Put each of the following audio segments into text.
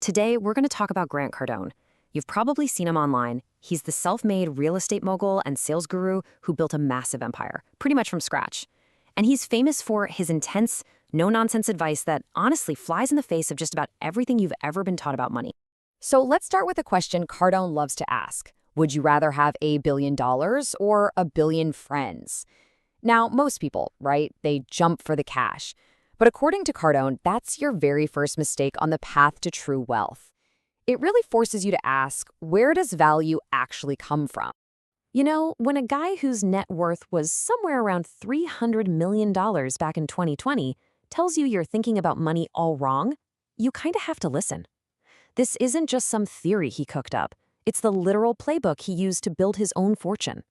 Today, we're going to talk about Grant Cardone. You've probably seen him online. He's the self-made real estate mogul and sales guru who built a massive empire, pretty much from scratch. And he's famous for his intense, no-nonsense advice that honestly flies in the face of just about everything you've ever been taught about money. So let's start with a question Cardone loves to ask. Would you rather have $1 billion or a billion friends? Now, most people, right, they jump for the cash. But according to Cardone, that's your very first mistake on the path to true wealth. It really forces you to ask, where does value actually come from? You know, when a guy whose net worth was somewhere around $300 million back in 2020 tells you you're thinking about money all wrong, you kind of have to listen. This isn't just some theory he cooked up. It's the literal playbook he used to build his own fortune.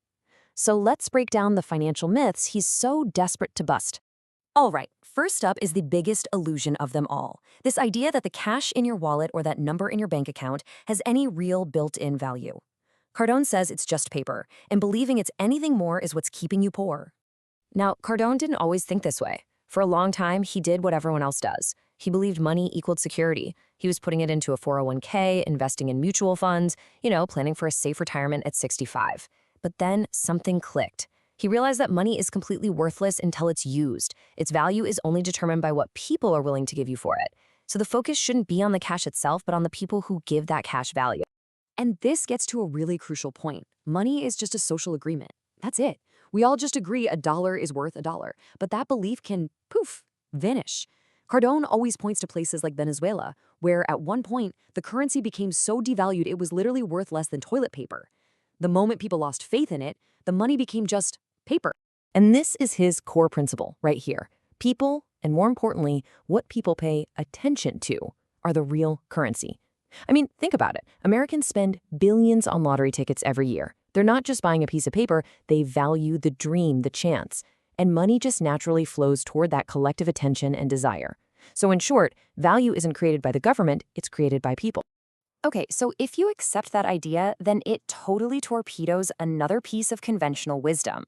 So let's break down the financial myths he's so desperate to bust. All right, first up is the biggest illusion of them all. This idea that the cash in your wallet or that number in your bank account has any real built-in value. Cardone says it's just paper, and believing it's anything more is what's keeping you poor. Now, Cardone didn't always think this way. For a long time, he did what everyone else does. He believed money equaled security. He was putting it into a 401k, investing in mutual funds, planning for a safe retirement at 65. But then something clicked. He realized that money is completely worthless until it's used. Its value is only determined by what people are willing to give you for it. So the focus shouldn't be on the cash itself, but on the people who give that cash value. And this gets to a really crucial point. Money is just a social agreement. That's it. We all just agree $1 is worth $1, but that belief can, poof, vanish. Cardone always points to places like Venezuela, where at one point, the currency became so devalued it was literally worth less than toilet paper. The moment people lost faith in it, the money became just paper. And this is his core principle right here. People, and more importantly, what people pay attention to, are the real currency. I mean, think about it. Americans spend billions on lottery tickets every year. They're not just buying a piece of paper, they value the dream, the chance. And money just naturally flows toward that collective attention and desire. So in short, value isn't created by the government, it's created by people. Okay, so if you accept that idea, then it totally torpedoes another piece of conventional wisdom.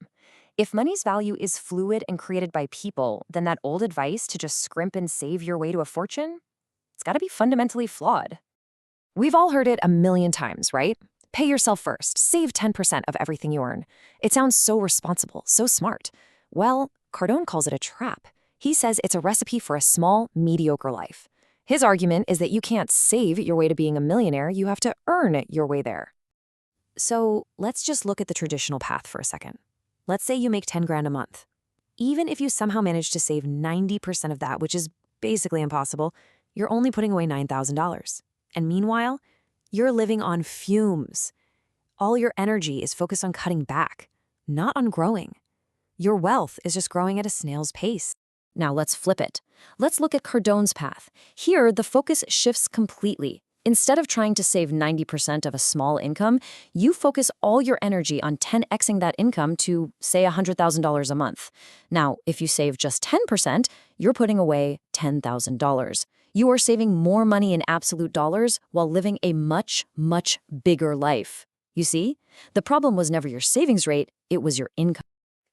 If money's value is fluid and created by people, then that old advice to just scrimp and save your way to a fortune, it's got to be fundamentally flawed. We've all heard it a million times, right? Pay yourself first, save 10% of everything you earn. It sounds so responsible, so smart. Well, Cardone calls it a trap. He says it's a recipe for a small, mediocre life. His argument is that you can't save your way to being a millionaire, you have to earn your way there. So let's just look at the traditional path for a second. Let's say you make 10 grand a month. Even if you somehow manage to save 90% of that, which is basically impossible, you're only putting away $9,000. And meanwhile, you're living on fumes. All your energy is focused on cutting back, not on growing. Your wealth is just growing at a snail's pace. Now let's flip it. Let's look at Cardone's path. Here, the focus shifts completely. Instead of trying to save 90% of a small income, you focus all your energy on 10xing that income to, say, $100,000 a month. Now, if you save just 10%, you're putting away $10,000. You are saving more money in absolute dollars while living a much, much bigger life. You see? The problem was never your savings rate, it was your income.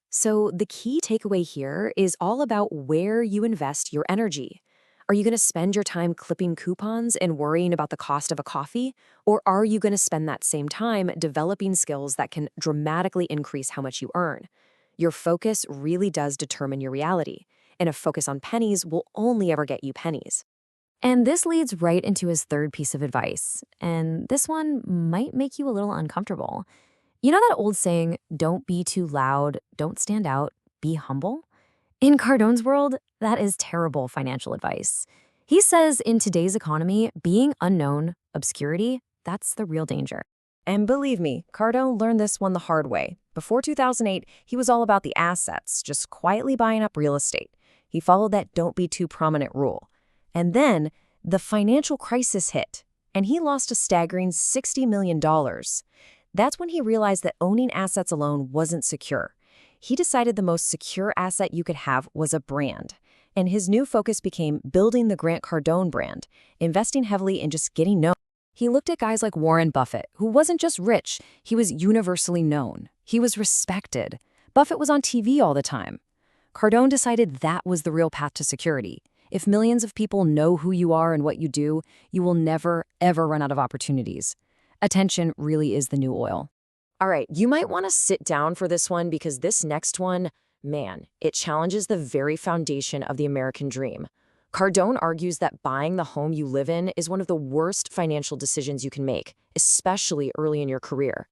So the key takeaway here is all about where you invest your energy. Are you going to spend your time clipping coupons and worrying about the cost of a coffee? Or are you going to spend that same time developing skills that can dramatically increase how much you earn? Your focus really does determine your reality, and a focus on pennies will only ever get you pennies. And this leads right into his third piece of advice, and this one might make you a little uncomfortable. You know that old saying, don't be too loud, don't stand out, be humble? In Cardone's world, that is terrible financial advice. He says in today's economy, being unknown, obscurity, that's the real danger. And believe me, Cardone learned this one the hard way. Before 2008, he was all about the assets, just quietly buying up real estate. He followed that don't be too prominent rule. And then the financial crisis hit, and he lost a staggering $60 million. That's when he realized that owning assets alone wasn't secure. He decided the most secure asset you could have was a brand. And his new focus became building the Grant Cardone brand, investing heavily in just getting known. He looked at guys like Warren Buffett, who wasn't just rich, he was universally known. He was respected. Buffett was on TV all the time. Cardone decided that was the real path to security. If millions of people know who you are and what you do, you will never, ever run out of opportunities. Attention really is the new oil. All right, you might want to sit down for this one because this next one, man, it challenges the very foundation of the American dream. Cardone argues that buying the home you live in is one of the worst financial decisions you can make, especially early in your career.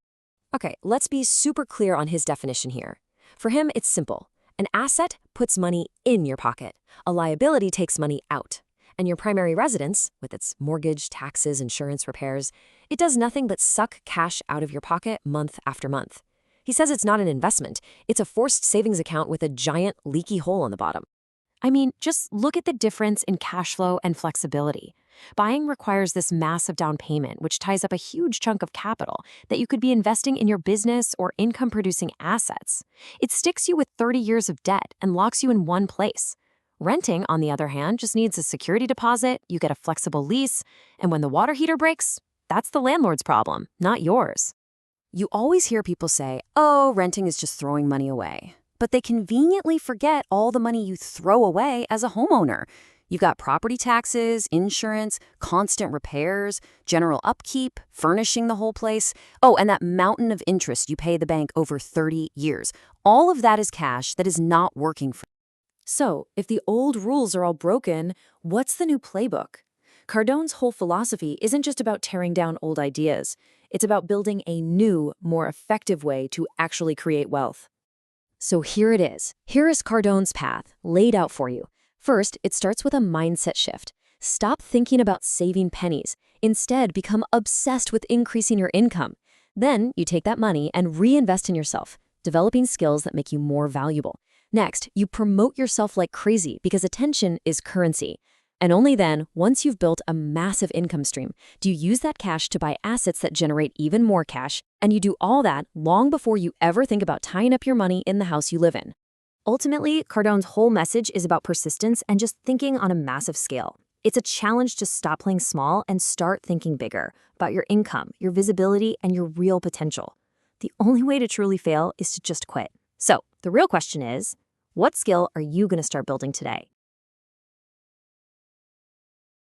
Okay, let's be super clear on his definition here. For him, it's simple. An asset puts money in your pocket. A liability takes money out. And your primary residence, with its mortgage, taxes, insurance, repairs, it does nothing but suck cash out of your pocket month after month. He says it's not an investment. It's a forced savings account with a giant leaky hole on the bottom. I mean, just look at the difference in cash flow and flexibility. Buying requires this massive down payment, which ties up a huge chunk of capital that you could be investing in your business or income-producing assets. It sticks you with 30 years of debt and locks you in one place. Renting, on the other hand, just needs a security deposit, you get a flexible lease, and when the water heater breaks, that's the landlord's problem, not yours. You always hear people say, oh, renting is just throwing money away. But they conveniently forget all the money you throw away as a homeowner. You've got property taxes, insurance, constant repairs, general upkeep, furnishing the whole place. Oh, and that mountain of interest you pay the bank over 30 years. All of that is cash that is not working for you. So, if the old rules are all broken, what's the new playbook? Cardone's whole philosophy isn't just about tearing down old ideas. It's about building a new, more effective way to actually create wealth. So here it is. Here is Cardone's path, laid out for you. First, it starts with a mindset shift. Stop thinking about saving pennies. Instead, become obsessed with increasing your income. Then, you take that money and reinvest in yourself, developing skills that make you more valuable. Next, you promote yourself like crazy because attention is currency. And only then, once you've built a massive income stream, do you use that cash to buy assets that generate even more cash, and you do all that long before you ever think about tying up your money in the house you live in. Ultimately, Cardone's whole message is about persistence and just thinking on a massive scale. It's a challenge to stop playing small and start thinking bigger about your income, your visibility, and your real potential. The only way to truly fail is to just quit. So, the real question is, what skill are you going to start building today?